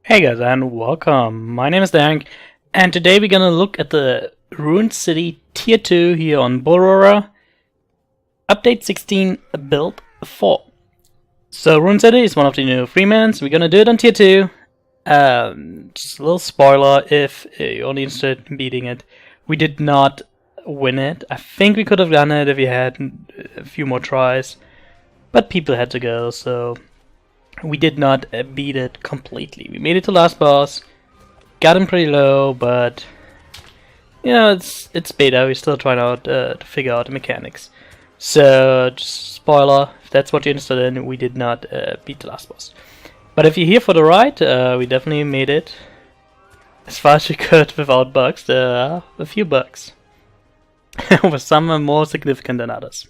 Hey guys and welcome, my name is Darenk and today we're gonna look at the Runied City Tier 2 here on Bullroarer Update 16 Build 4. So Runied City is one of the new freemans, we're gonna do it on Tier 2. Just a little spoiler if you're only interested in beating it. We did not win it. I think we could have done it if we had a few more tries, but people had to go, so we did not beat it completely. We made it to last boss, got him pretty low, but you know, it's beta. We're still trying out to figure out the mechanics. So, just spoiler, if that's what you're interested in, we did not beat the last boss. But if you're here for the ride, we definitely made it as far as we could without bugs. There are a few bugs. Some are more significant than others.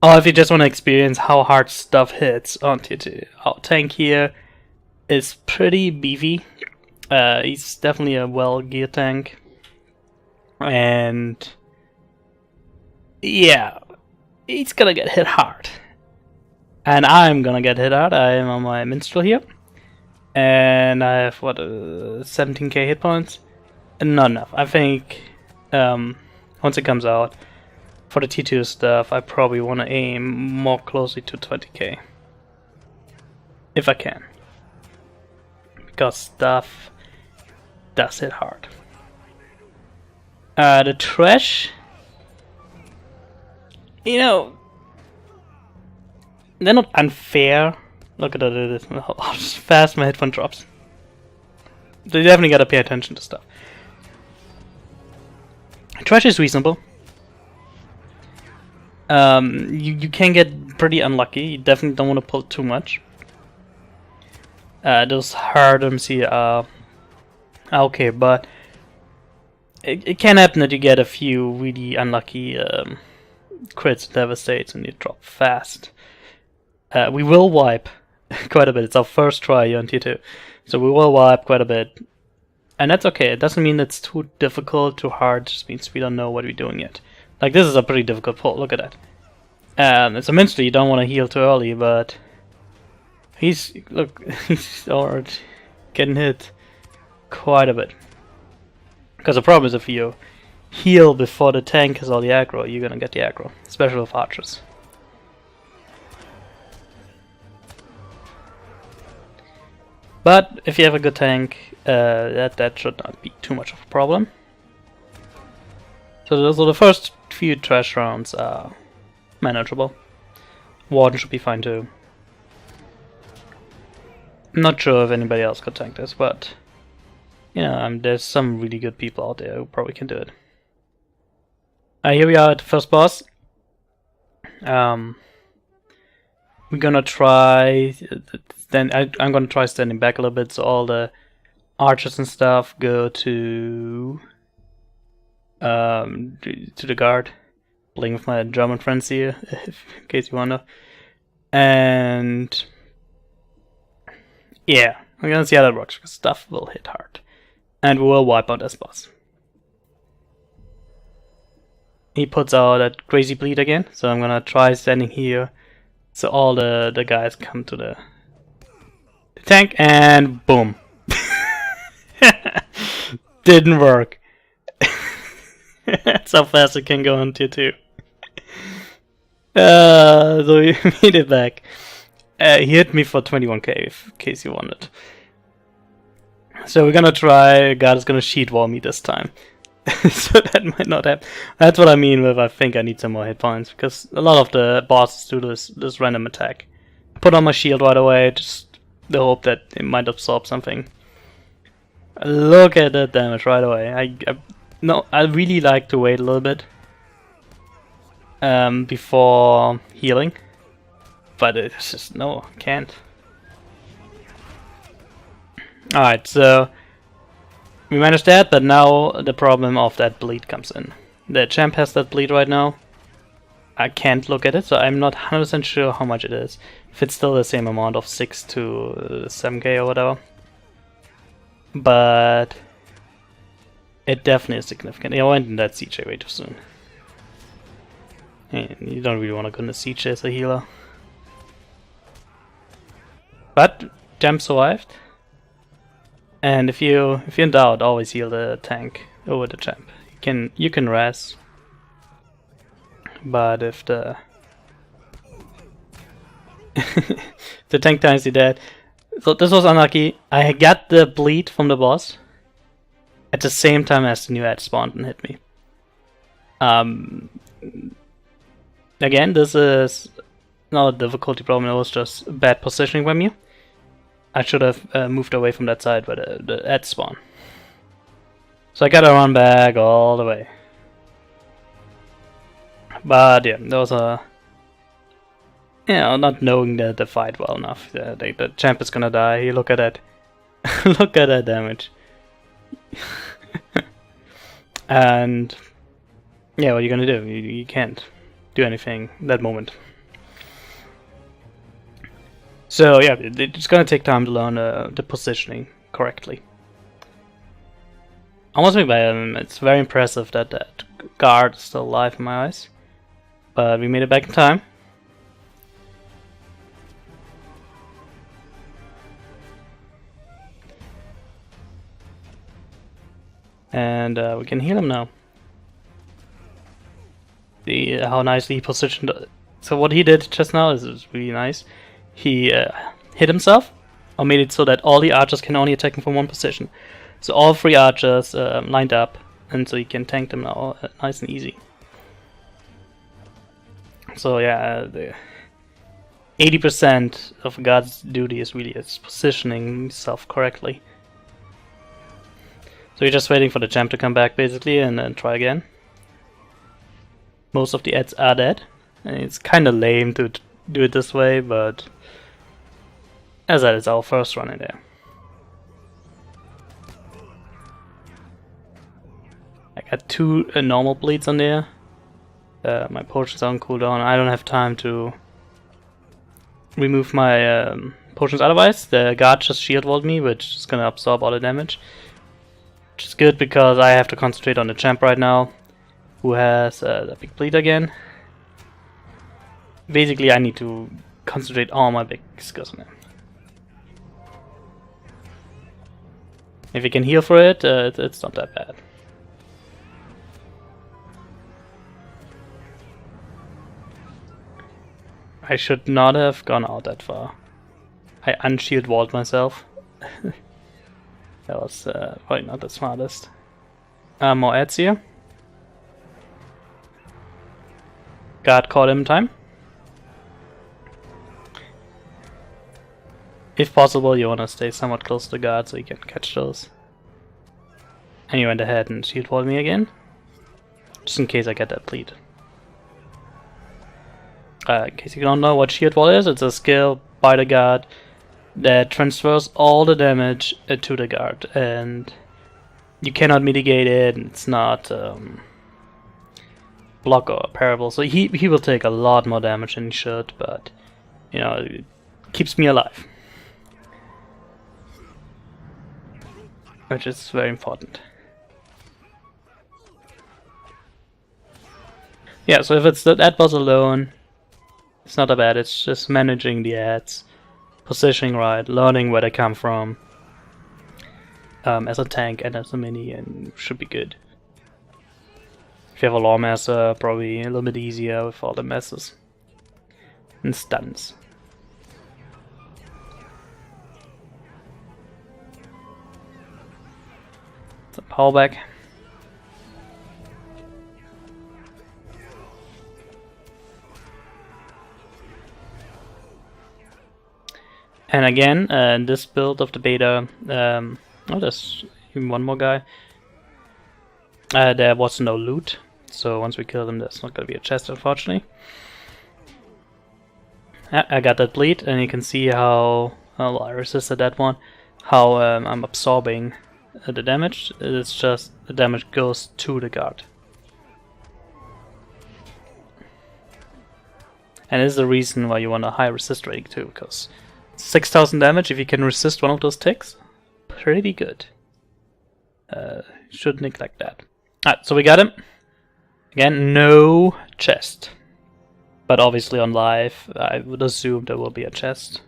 Or if you just want to experience how hard stuff hits on Tier 2. Our tank here is pretty beefy. He's definitely a well-geared tank. And yeah, he's gonna get hit hard. And I'm gonna get hit hard. I am on my minstrel here. And I have, what, 17k hit points? Not enough. I think once it comes out, for the T2 stuff, I probably want to aim more closely to 20k. If I can. Because stuff does hit hard. The trash, you know, they're not unfair. Look at how fast my headphone drops. So you definitely gotta pay attention to stuff. Trash is reasonable. You can get pretty unlucky. You definitely don't want to pull too much. Those hardems here are okay, but it can happen that you get a few really unlucky crits, devastates, and you drop fast. We will wipe quite a bit. It's our first try here on Tier 2, so we will wipe quite a bit, and that's okay. It doesn't mean it's too difficult, too hard. It just means we don't know what we're doing yet. Like, this is a pretty difficult pull, look at that. It's a minstrel, you don't want to heal too early, but he's already getting hit quite a bit. Because the problem is, if you heal before the tank has all the aggro, you're gonna get the aggro, especially with archers. But if you have a good tank, that should not be too much of a problem. So those are the first few trash rounds are manageable. Warden should be fine too. Not sure if anybody else could tank this, but you know, there's some really good people out there who probably can do it. Here we are at the first boss. We're gonna try. I'm gonna try standing back a little bit, so all the archers and stuff go to the guard. Playing with my German friends here, in case you wonder. And yeah, we're gonna see how that works, because stuff will hit hard. And we will wipe out this boss. He puts out that crazy bleed again, so I'm gonna try standing here so all the guys come to the tank, and boom. Didn't work. That's how fast it can go on Tier 2. So we made it back. He hit me for 21k, in case you wanted. So we're gonna try. God is gonna sheet wall me this time. So that might not happen. That's what I mean with I think I need some more hit points, because a lot of the bosses do this random attack. Put on my shield right away, just the hope that it might absorb something. Look at that damage right away. No, I really like to wait a little bit before healing, but it's just no, can't. Alright, so we managed that, but now the problem of that bleed comes in. The champ has that bleed right now. I can't look at it, so I'm not 100% sure how much it is. If it's still the same amount of 6 to 7k or whatever. But it definitely is significant. I went in that CJ way too soon. And you don't really want to go in the CJ as a healer. But Jam survived. And if you're in doubt, always heal the tank over the champ. You can res, but if the the tank dies, you're dead. So this was unlucky. I got the bleed from the boss at the same time as the new ad spawned and hit me. Again, this is not a difficulty problem, it was just bad positioning by me. I should have moved away from that side where the ads spawn. So I gotta run back all the way. But yeah, there was a... not knowing the fight well enough. The champ is gonna die. You look at that. Look at that damage. And... yeah, what are you gonna do? You can't do anything that moment. So yeah, it's gonna take time to learn the positioning correctly. Almost it's very impressive that that guard is still alive in my eyes. But we made it back in time. And we can heal him now. See how nicely he positioned. So what he did just now is really nice. He hit himself, or made it so that all the archers can only attack him from one position. So all 3 archers lined up, and so you can tank them now nice and easy. So yeah, the 80% of a guard's duty is really positioning himself correctly. So you're just waiting for the champ to come back basically, and then try again. Most of the ads are dead, and it's kind of lame to do it this way, but as that is our first run in there. I got 2 normal bleeds on there. My potions are on cooldown. I don't have time to remove my potions otherwise. The guard just shield walled me, which is gonna absorb all the damage. Which is good because I have to concentrate on the champ right now, who has the big bleed again. Basically, I need to concentrate all my big skills on him. If you can heal for it, it's not that bad. I should not have gone out that far. I unshield walled myself. That was probably not the smartest. More ads here. Guard caught him in time. If possible, you want to stay somewhat close to the guard so you can catch those. And you went ahead and shield walled me again, just in case I get that bleed. In case you don't know what shield wall is, it's a skill by the guard that transfers all the damage to the guard, and you cannot mitigate it. It's not block or parable, so he will take a lot more damage than he should, but you know, it keeps me alive, which is very important. Yeah, so if it's the ad boss alone, it's not that bad. It's just managing the ads, positioning right, learning where they come from as a tank and as a mini, and should be good. If you have a Lawmaster, probably a little bit easier with all the messes and stuns. Some power back. And again, in this build of the beta, oh, there's even one more guy. There was no loot, so once we kill them, there's not gonna be a chest, unfortunately. I got that bleed, and you can see how well, I resisted that one. How I'm absorbing the damage. It's just the damage goes to the guard. And this is the reason why you want a high resist rating too, because 6,000 damage if you can resist one of those ticks, pretty good. Shouldn't neglect that. Alright, so we got him. Again, no chest. But obviously on live, I would assume there will be a chest.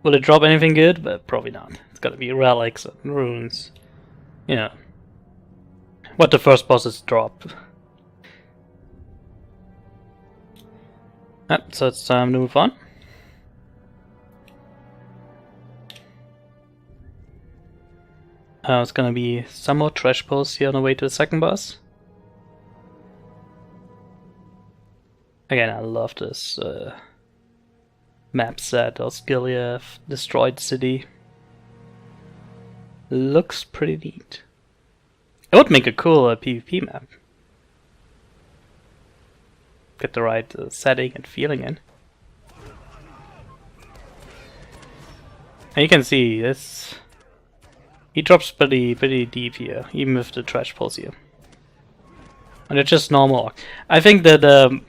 Will it drop anything good? But probably not. It's gotta be relics and runes. You know, what the first bosses drop. So it's time to move on. It's gonna be some more trash posts here on the way to the second boss. Again, I love this map set. Osgiliath, Destroyed City. Looks pretty neat. It would make a cool PvP map. Get the right setting and feeling in. And you can see this. He drops pretty deep here, even with the trash pulls here. And it's just normal. I think that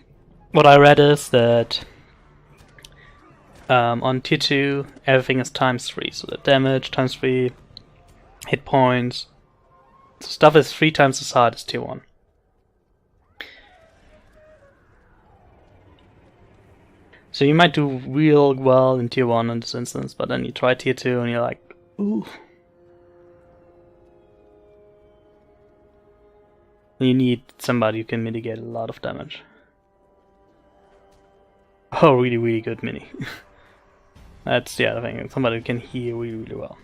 what I read is that on tier 2 everything is ×3, so the damage ×3, hit points, so stuff is 3 times as hard as tier 1. So you might do real well in tier 1 in this instance, but then you try tier 2 and you're like, ooh. You need somebody who can mitigate a lot of damage. Oh, really good mini. That's the other thing, somebody who can heal really well.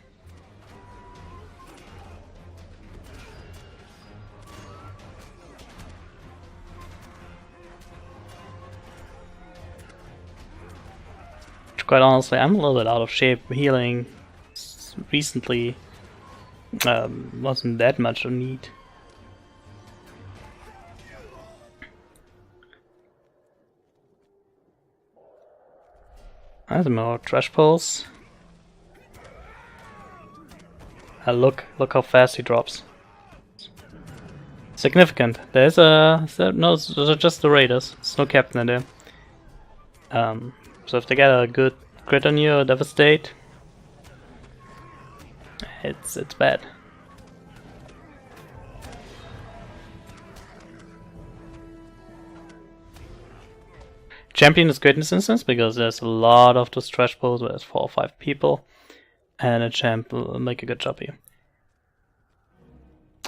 Quite honestly, I'm a little bit out of shape. Healing recently wasn't that much of need. There's more trash pulls. Look how fast he drops. Significant. There's no, those are just the raiders. There's no captain in there. So if they get a good crit on you or devastate, it's bad. Champion is great in this instance because there's a lot of those trash pulls where there's 4 or 5 people, and a champ will make a good job here.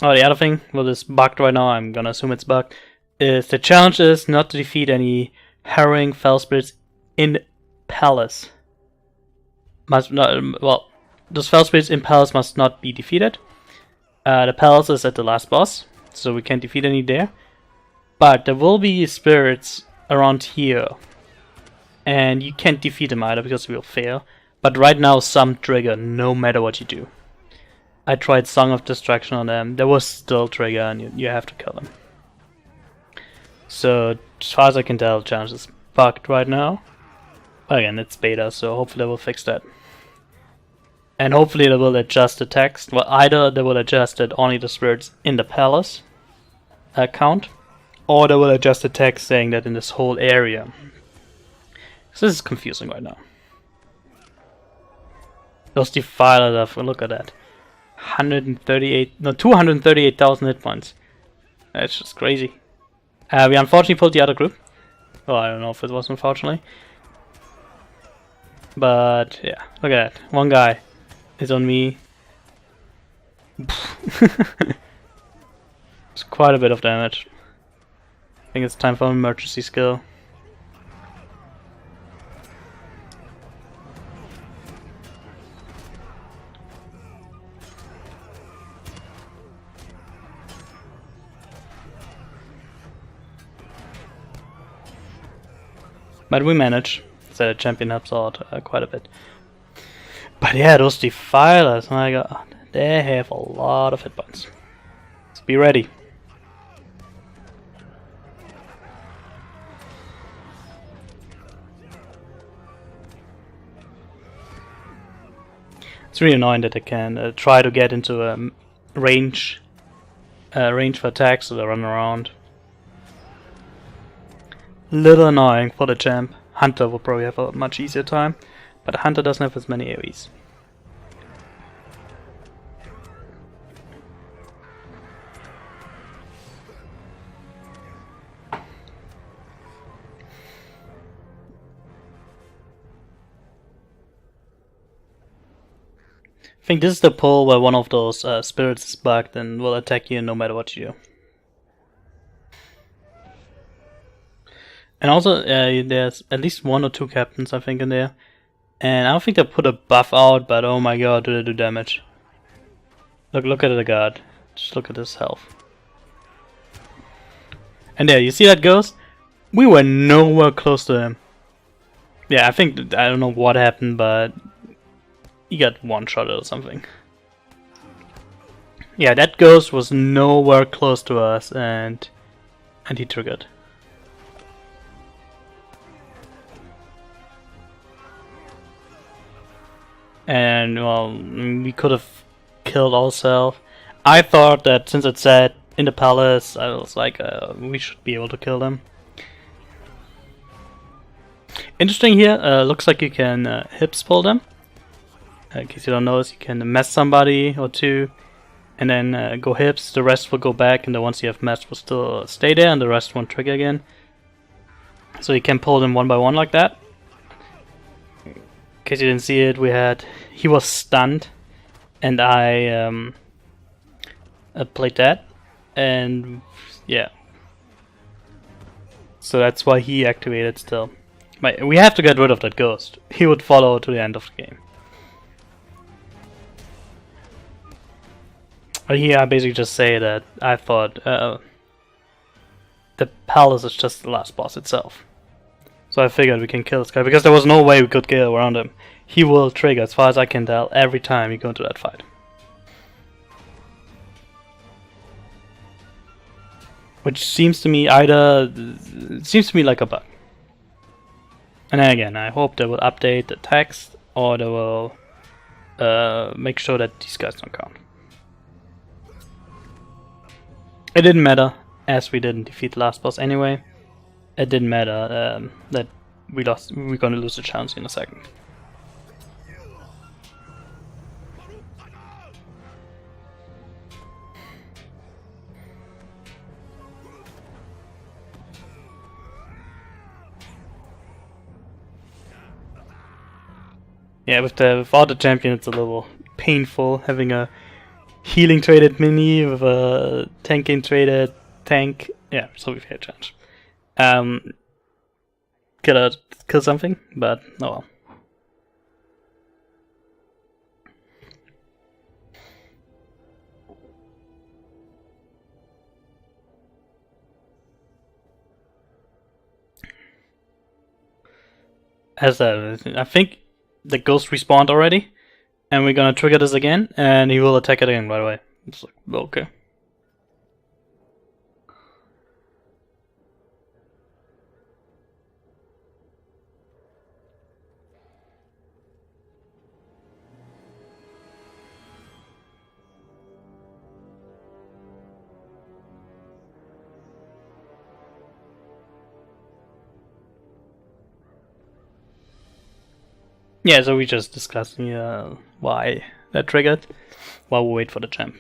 Oh, the other thing, well, it's bugged right now, I'm gonna assume it's bugged, is the challenge is not to defeat any harrowing fell spirits in Palace. Must not, well, those fell spirits in Palace must not be defeated. The Palace is at the last boss, so we can't defeat any there. But there will be spirits around here, and you can't defeat them either because we will fail. But right now some trigger no matter what you do. I tried Song of Distraction on them, there was still trigger and you have to kill them. So as far as I can tell, the challenge is bugged right now. Again, it's beta, so hopefully they will fix that. And hopefully they will adjust the text. Well, either they will adjust that only the spirits in the palace count, or they will adjust the text saying that in this whole area. So this is confusing right now. Those defilers, look at that. 238,000 hit points. That's just crazy. We unfortunately pulled the other group. Well, I don't know if it was unfortunately. But yeah, look at that. One guy is on me. It's quite a bit of damage. I think it's time for an emergency skill. But we manage. So the champion helps out quite a bit. But yeah, those defilers, my god, they have a lot of hit points. So be ready. It's really annoying that they can try to get into a range for attacks, so they run around. Little annoying for the champ. Hunter will probably have a much easier time, but Hunter doesn't have as many AoEs. I think this is the pull where one of those spirits is bugged and will attack you no matter what you do. And also, there's at least 1 or 2 captains, I think, in there. And I don't think they put a buff out, but oh my god, do they do damage. Look at the guard. Just look at his health. And there, you see that ghost? We were nowhere close to him. Yeah, I think, I don't know what happened, but he got one-shot or something. Yeah, that ghost was nowhere close to us, and he triggered. And well, we could have killed ourselves. I thought that since it said in the palace, I was like, we should be able to kill them. Interesting here, looks like you can hips pull them. In case you don't notice, you can mess somebody or two, and then go hips. The rest will go back, and the ones you have messed will still stay there, and the rest won't trigger again. So you can pull them one by one like that. In case you didn't see it, he was stunned, and I played that, and yeah. So that's why he activated still. But we have to get rid of that ghost. He would follow to the end of the game. But here I basically just say that I thought the palace is just the last boss itself. So I figured we can kill this guy, because there was no way we could get around him. He will trigger, as far as I can tell, every time you go into that fight. Which seems to me like a bug. And then again, I hope they will update the text, or they will make sure that these guys don't count. It didn't matter, as we didn't defeat the last boss anyway. It didn't matter that we're gonna lose the chance in a second. Yeah, without the champion, it's a little painful having a healing traded mini with a tanking traded tank. Yeah, so we've had a chance. Kill something, but oh well. I think the ghost respawned already, and we're gonna trigger this again, and he will attack it again, by the way. It's like, okay. Yeah, so we just discussing why that triggered while we wait for the champ.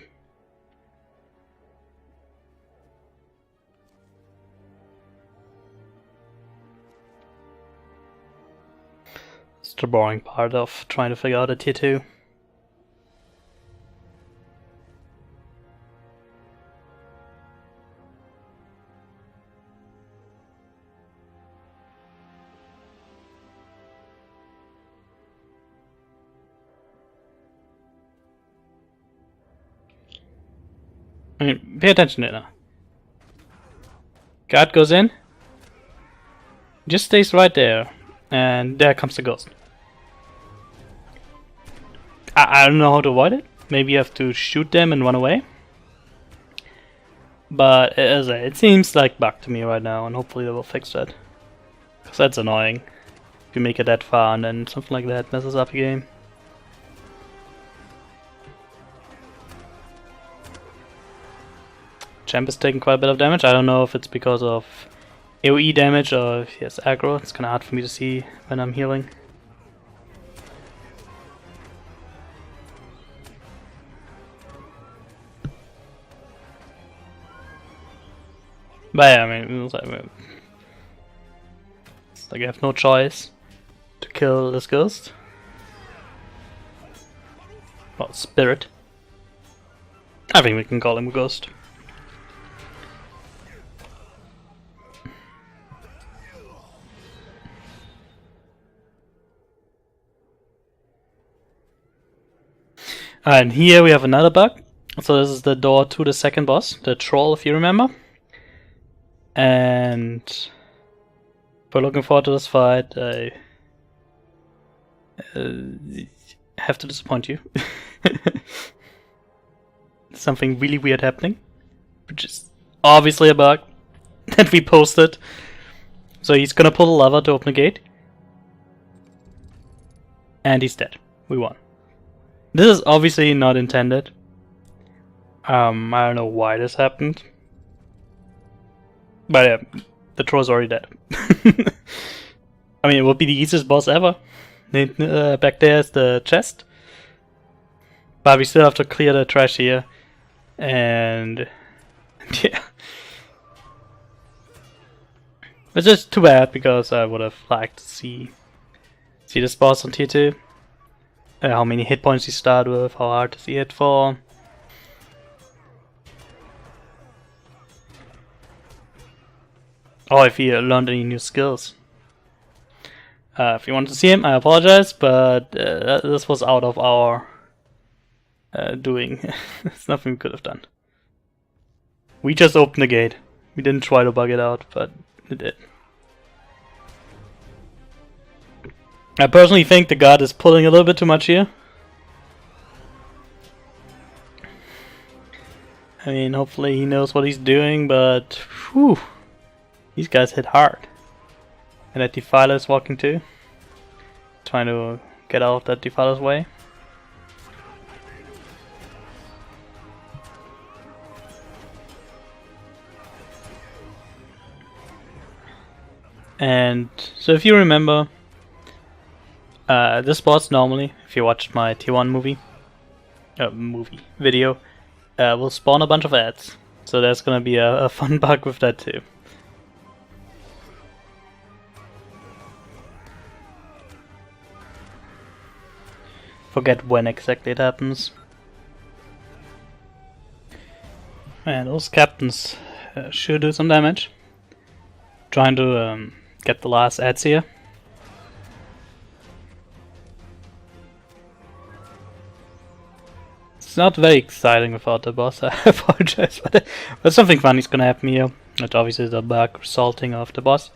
It's the boring part of trying to figure out a tier 2. I mean, pay attention to it now. Guard goes in, just stays right there, and there comes the ghost. I don't know how to avoid it. Maybe you have to shoot them and run away. But as I say, it seems like bug to me right now, and hopefully they will fix that. Because that's annoying. If you make it that far and then something like that messes up your game. Champ is taking quite a bit of damage. I don't know if it's because of AoE damage or if he has aggro. It's kind of hard for me to see when I'm healing. But yeah, I mean, it's like I have no choice to kill this ghost. Well, spirit. I think we can call him a ghost. And here we have another bug. So this is the door to the second boss, the troll, if you remember. And we're looking forward to this fight. I have to disappoint you. Something really weird happening, which is obviously a bug that we posted. So he's gonna pull the lever to open the gate. And he's dead. We won. This is obviously not intended. I don't know why this happened. But yeah, the troll's already dead. I mean, it would be the easiest boss ever. Back there is the chest. But we still have to clear the trash here. And yeah. It's just too bad because I would have liked to see this boss on tier 2. How many hit points you start with, how hard does he hit for. Or if he learned any new skills. If you want to see him, I apologize, but this was out of our doing. There's nothing we could have done. We just opened the gate. We didn't try to bug it out, but it did. I personally think the god is pulling a little bit too much here. I mean, hopefully he knows what he's doing, but whew, these guys hit hard. And that Defiler is walking too. Trying to get out of that Defiler's way. And so if you remember, this boss normally, if you watched my tier 1 video, will spawn a bunch of ads. So there's gonna be a fun bug with that too. Forget when exactly it happens. Man, those captains sure do some damage. Trying to get the last ads here. It's not very exciting without the boss, I apologize, but something funny is gonna happen here. That obviously is a bug resulting of the boss.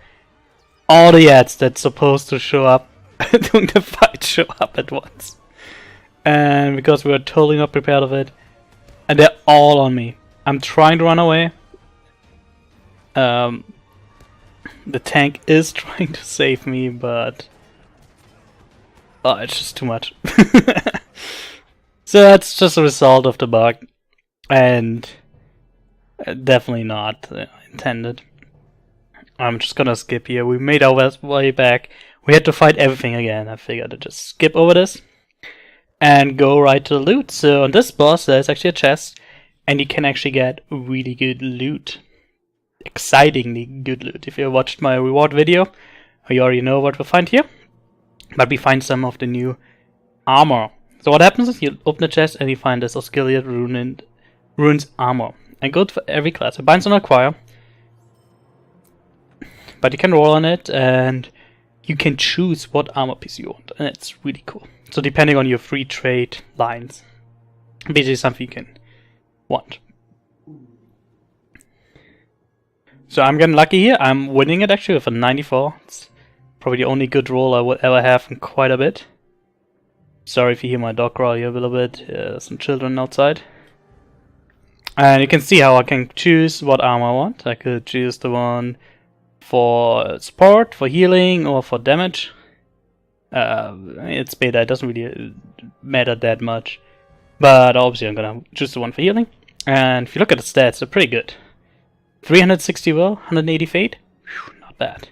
All the ads that's supposed to show up during the fight show up at once. And because we were totally not prepared of it, and they're all on me. I'm trying to run away. The tank is trying to save me, but it's just too much. So that's just a result of the bug, and definitely not intended. I'm just gonna skip here. We made our way back. We had to fight everything again. I figured to just skip over this and go right to the loot. So on this boss there's actually a chest, and you can actually get really good loot. Excitingly good loot. If you watched my reward video, you already know what we'll find here. But we find some of the new armor. So what happens is you open the chest and you find this Osgiliath Runes armor. And go for every class. It binds on acquire. But you can roll on it and you can choose what armor piece you want. And it's really cool. So depending on your free trade lines, basically something you can want. So I'm getting lucky here. I'm winning it actually with a 94. It's probably the only good roll I would ever have in quite a bit. Sorry if you hear my dog growl here a little bit. Some children outside. And you can see how I can choose what armor I want. I could choose the one for support, for healing, or for damage. It's beta, it doesn't really matter that much. But obviously I'm gonna choose the one for healing. And if you look at the stats, they're pretty good. 360 will, 180 fate. Whew, not bad.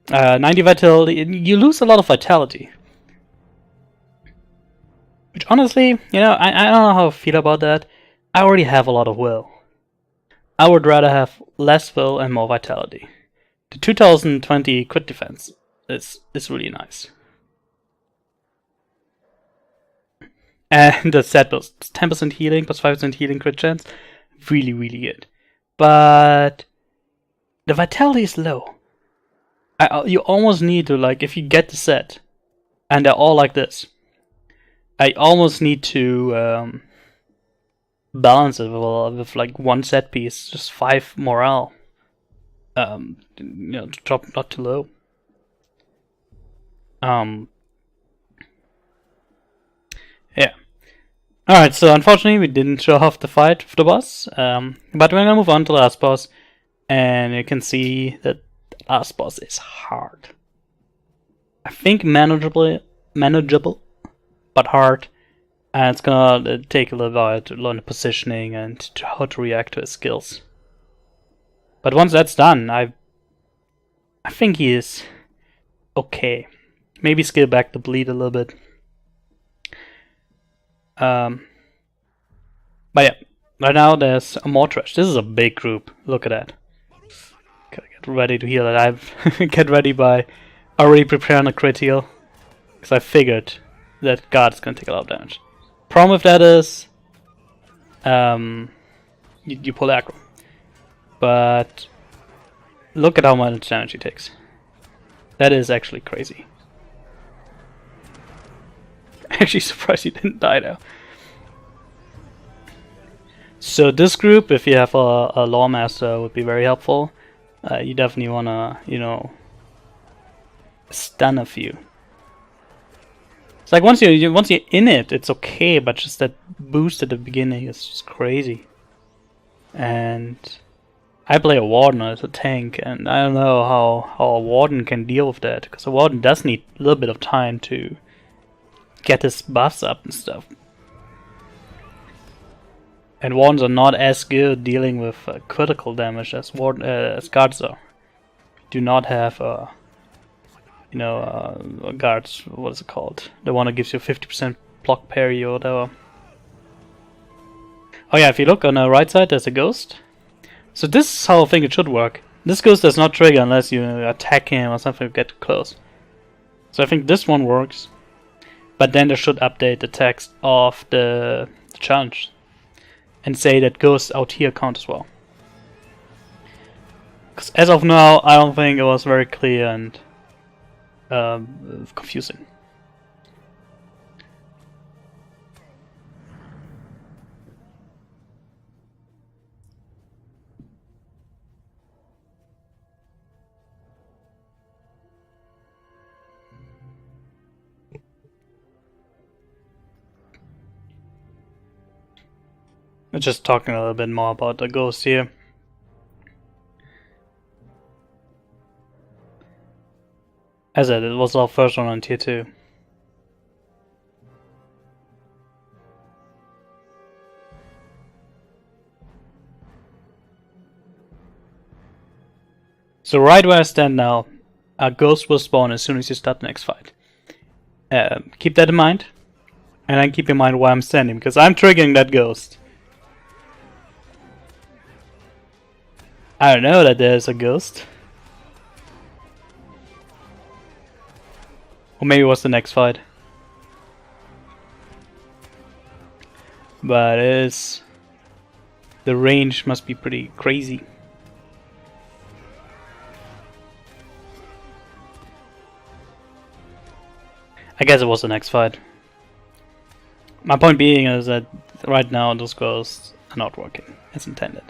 90 vitality. You lose a lot of vitality. Which honestly, you know, I don't know how I feel about that. I already have a lot of will. I would rather have less will and more vitality. The 2020 crit defense is really nice. And the set build, 10% healing plus 5% healing crit chance, really, really good. But the vitality is low. You almost need to, like, if you get the set, and they're all like this, I almost need to balance it with like one set piece, just 5 morale. You know, to drop not too low. Yeah. Alright, so unfortunately we didn't show off the fight with the boss, but we're gonna move on to the last boss, and you can see that the last boss is hard. I think manageable, but hard, and it's gonna take a little while to learn the positioning and how to react to his skills. But once that's done, I think he is okay. Maybe scale back the bleed a little bit. But yeah, right now there's more trash. This is a big group. Look at that. Gotta get ready to heal it. I've get ready by already preparing a crit heal, because I figured that guard is gonna take a lot of damage. Problem with that is, you pull aggro. But look at how much damage he takes. That is actually crazy. Actually surprised he didn't die though. So this group, if you have a law master, would be very helpful. You definitely wanna, you know, stun a few. It's like once you're in it, it's okay, but just that boost at the beginning is just crazy. And I play a warden as a tank, and I don't know how a warden can deal with that, because a warden does need a little bit of time to get his buffs up and stuff. And wardens are not as good dealing with critical damage as guards are. Do not have you know, guards. What is it called? The one that gives you 50% block parry or whatever. Oh yeah, if you look on the right side, there's a ghost. So this is how I think it should work. This ghost does not trigger unless you attack him or something, get close. So I think this one works. But then they should update the text of the challenge and say that ghosts out here count as well. Because as of now, I don't think it was very clear and confusing. Just talking a little bit more about the ghost here. As I said, it was our first one on tier 2. So right where I stand now, a ghost will spawn as soon as you start the next fight. Keep that in mind. And then keep in mind where I'm standing, because I'm triggering that ghost. I don't know that there's a ghost. Or maybe it was the next fight. But the range must be pretty crazy. I guess it was the next fight. My point being is that right now those ghosts are not working as intended.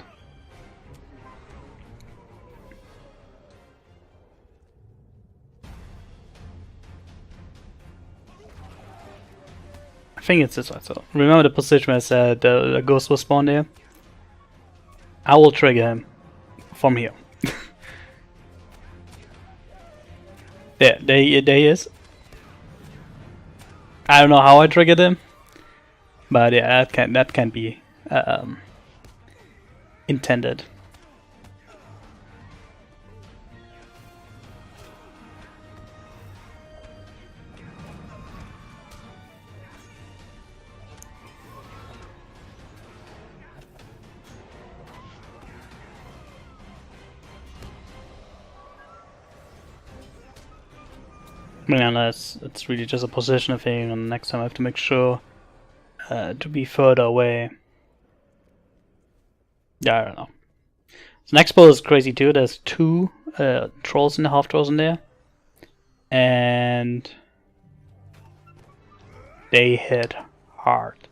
I think it's this way. So remember the position where I said the ghost will spawn there? I will trigger him from here. there he is. I don't know how I triggered him, but yeah, that can be intended. Unless it's really just a position thing, and next time I have to make sure to be further away. Yeah, I don't know. So next boss is crazy too. There's 2 trolls and half trolls in there, and they hit hard.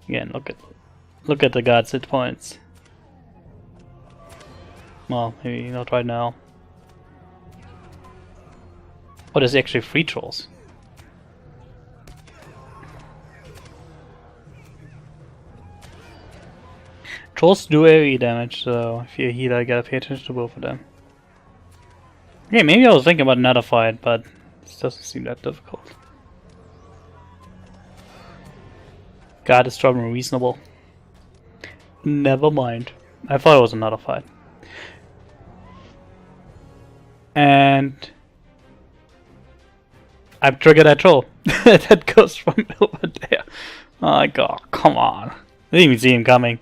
Again, look at the god's hit points. Well, maybe not right now. Oh, there's actually 3 trolls. Trolls do AoE damage, so if you're a healer, you gotta pay attention to both of them. Okay, maybe I was thinking about another fight, but this doesn't seem that difficult. God is probably reasonable. Never mind. I thought it was another fight. And I've triggered that troll. That goes from over there. Oh my god, come on. I didn't even see him coming.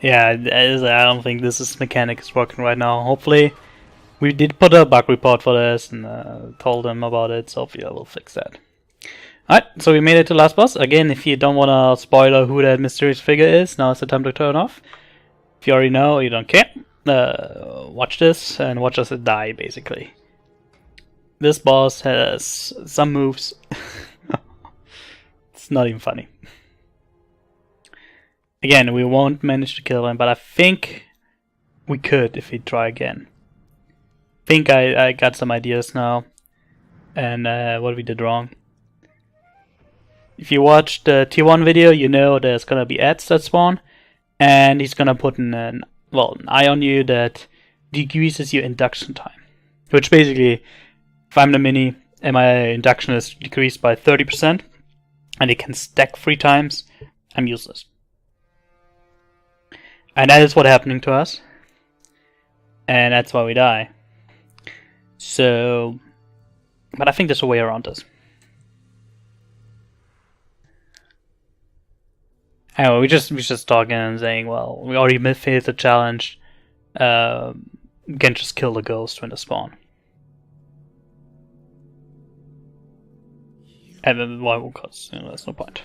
Yeah, I don't think this mechanic is working right now. Hopefully, we did put a bug report for this and told them about it, so hopefully I will fix that. Alright, so we made it to last boss. Again, if you don't want to spoiler who that mysterious figure is, now is the time to turn off. If you already know, you don't care. Watch this and watch us die, basically. This boss has some moves. It's not even funny. Again, we won't manage to kill him, but I think we could if we try again. I think I got some ideas now, and what we did wrong. If you watched the tier 1 video, you know there's gonna be ads that spawn, and he's gonna put an eye on you that decreases your induction time. Which basically, if I'm the mini and my induction is decreased by 30%, and it can stack 3 times, I'm useless. And that is what's happening to us. And that's why we die. So, but I think there's a way around this. Anyway, we just talking and saying, well, we already failed the challenge. We can just kill the ghost when they spawn. And then why? Because there's no point.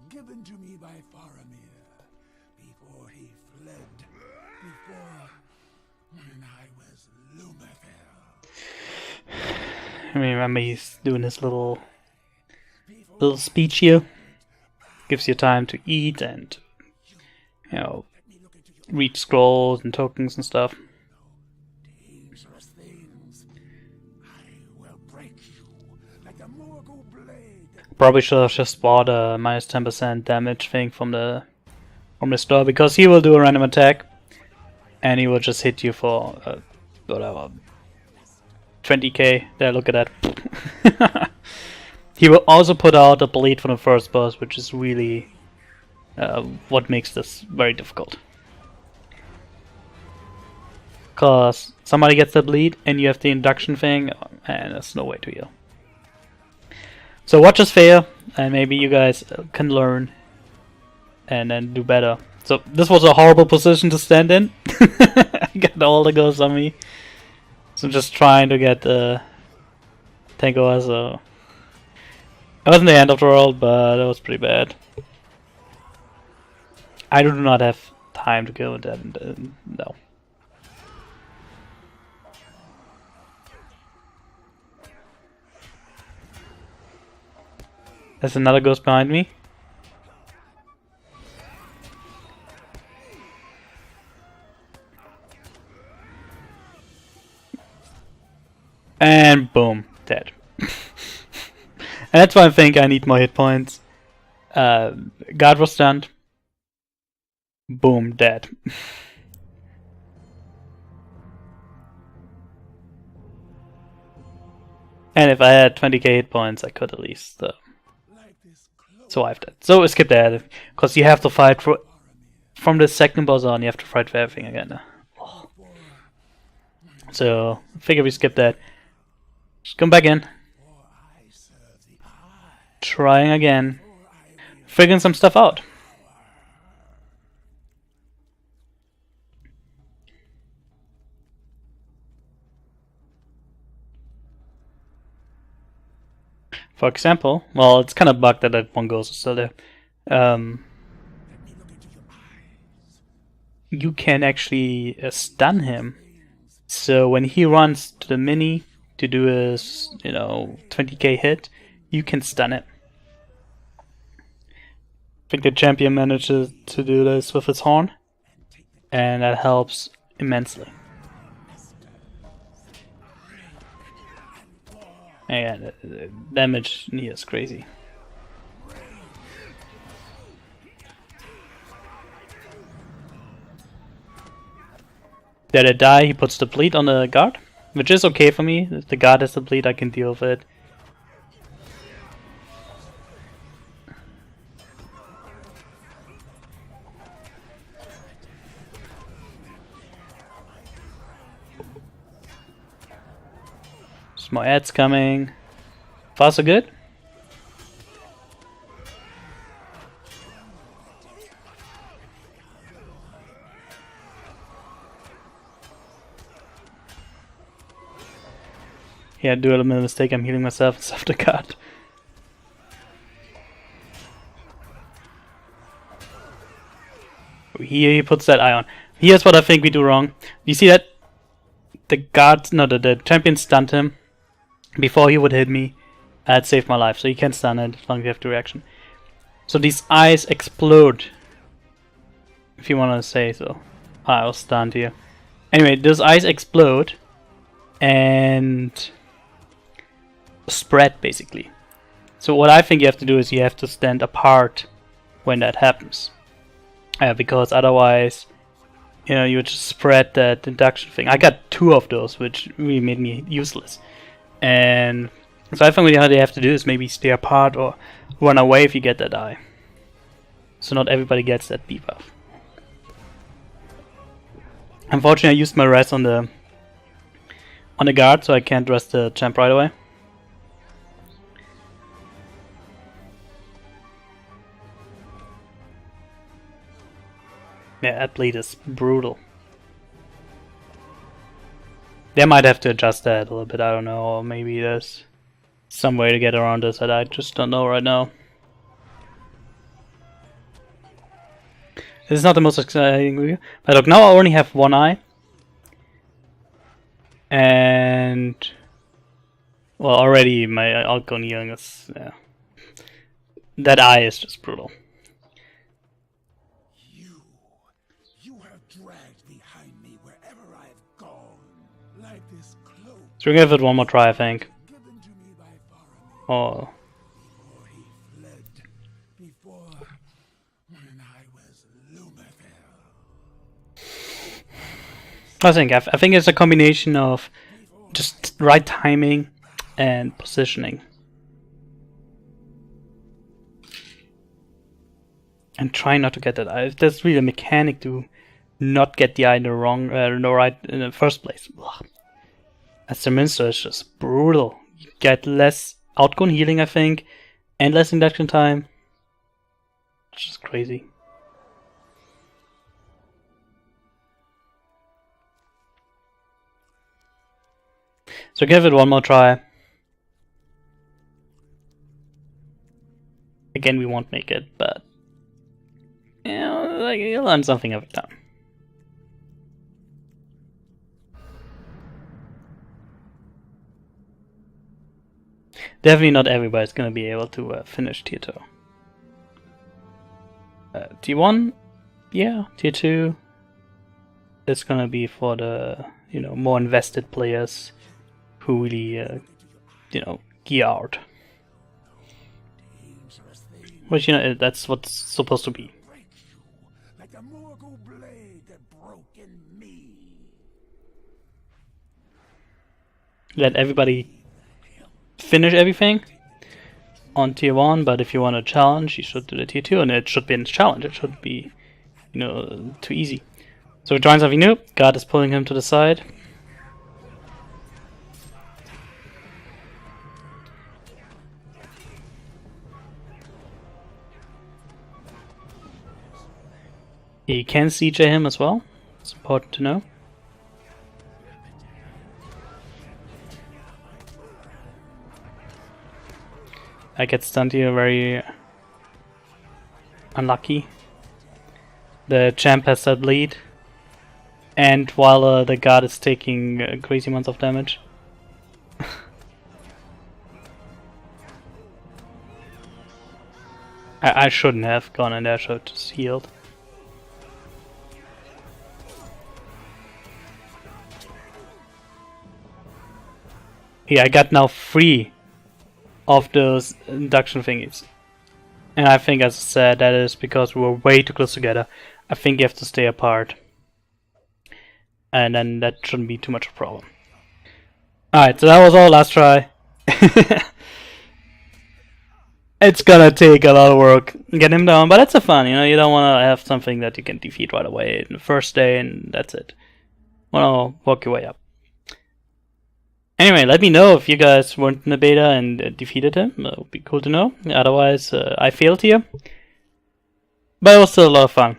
Given to me by Faramir before he fled, before when I was Lumerfell. I mean, remember he's doing his little speech here. Gives you time to eat and, you know, read scrolls and tokens and stuff. Dangerous things. I will break you like a Morgul blade. Probably should have just bought a minus 10% damage thing from the store, because he will do a random attack and he will just hit you for whatever 20k. There, look at that. He will also put out a bleed from the first boss, which is really what makes this very difficult. Cause somebody gets the bleed and you have the induction thing, and there's no way to heal. So watch us fail, and maybe you guys can learn and then do better. So this was a horrible position to stand in. I got all the ghosts on me. So I'm just trying to get the tank over, so it wasn't the end of the world, but it was pretty bad. I do not have time to kill that, no. There's another ghost behind me. And boom, dead. And that's why I think I need more hit points. God was stunned. Boom, dead. And if I had 20k hit points, I could at least survive that. So skip that, because you have to fight for from the second boss on. You have to fight for everything again. Oh. So I figure we skip that. Just come back in. Trying again. Figuring some stuff out. For example, well, it's kind of bugged that one ghost is still there. You can actually stun him. So when he runs to the mini to do his, 20k hit, you can stun it. I think the champion manages to do this with his horn, and that helps immensely. And the damage here is crazy. Did it die? He puts the bleed on the guard, which is okay for me. If the guard has the bleed, I can deal with it. Some more ads coming. Far so good. Yeah, I do a little mistake. I'm healing myself instead of the card. Here he puts that eye on. Here's what I think we do wrong. You see that? The guard, no, the champion stunned him before he would hit me. That saved my life, so you can stun it as long as you have the reaction. So these eyes explode, if you want to say so. I was stunned here. Anyway, those eyes explode and spread basically. So what I think you have to do is you have to stand apart when that happens, because otherwise, you would just spread that induction thing. I got 2 of those, which really made me useless. And so I think what you have to do is maybe stay apart or run away if you get that eye. So not everybody gets that debuff. Unfortunately, I used my res on the guard, so I can't rest the champ right away. Yeah, that bleed is brutal. They might have to adjust that a little bit, I don't know, or maybe there's some way to get around this that I just don't know right now. This is not the most exciting review, but look, now I only have 1 eye. And well, already my outgoing healing is, that eye is just brutal. You have dragged behind me wherever I've gone, like this cloak. So we'll give it one more try, I think. Given to me by Faramir. Oh. Before he fled, before when I was Lumerfell. I think it's a combination of just right timing and positioning. And try not to get that eye. That's really a mechanic to not get the eye in the wrong, right in the first place. Ugh. As the minster is just brutal. You get less outgoing healing, I think, and less induction time. It's just crazy. So give it one more try. Again, we won't make it, but you learn something every time. Definitely not everybody's gonna be able to finish tier 2. Tier 1, yeah. Tier 2, it's gonna be for the more invested players who really gear out. Which that's what's supposed to be. Like a mortal blade that broke in me. Let everybody finish everything on tier 1, but if you want a challenge, you should do the tier 2, and it should be a challenge. It shouldn't be, too easy. So we're trying something new. God is pulling him to the side. You can siege him as well. It's important to know. I get stunned here, very unlucky. The champ has that lead, and while the guard is taking crazy amounts of damage. I shouldn't have gone in there, I should have just healed. Yeah, I got now 3 of those induction thingies. And I think, as I said, that is because we were way too close together. I think you have to stay apart. And then that shouldn't be too much of a problem. Alright, so that was our last try. It's gonna take a lot of work to get him down, but it's fun, you know, you don't want to have something that you can defeat right away in the first day and that's it. Wanna work your way up. Anyway, let me know if you guys weren't in the beta and defeated him. It would be cool to know. Otherwise, I failed here. But it was still a lot of fun.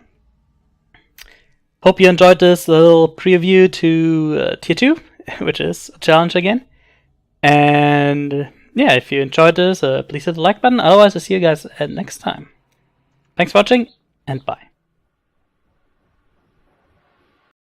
Hope you enjoyed this little preview to Tier 2, which is a challenge again. And yeah, if you enjoyed this, please hit the like button. Otherwise, I'll see you guys next time. Thanks for watching, and bye.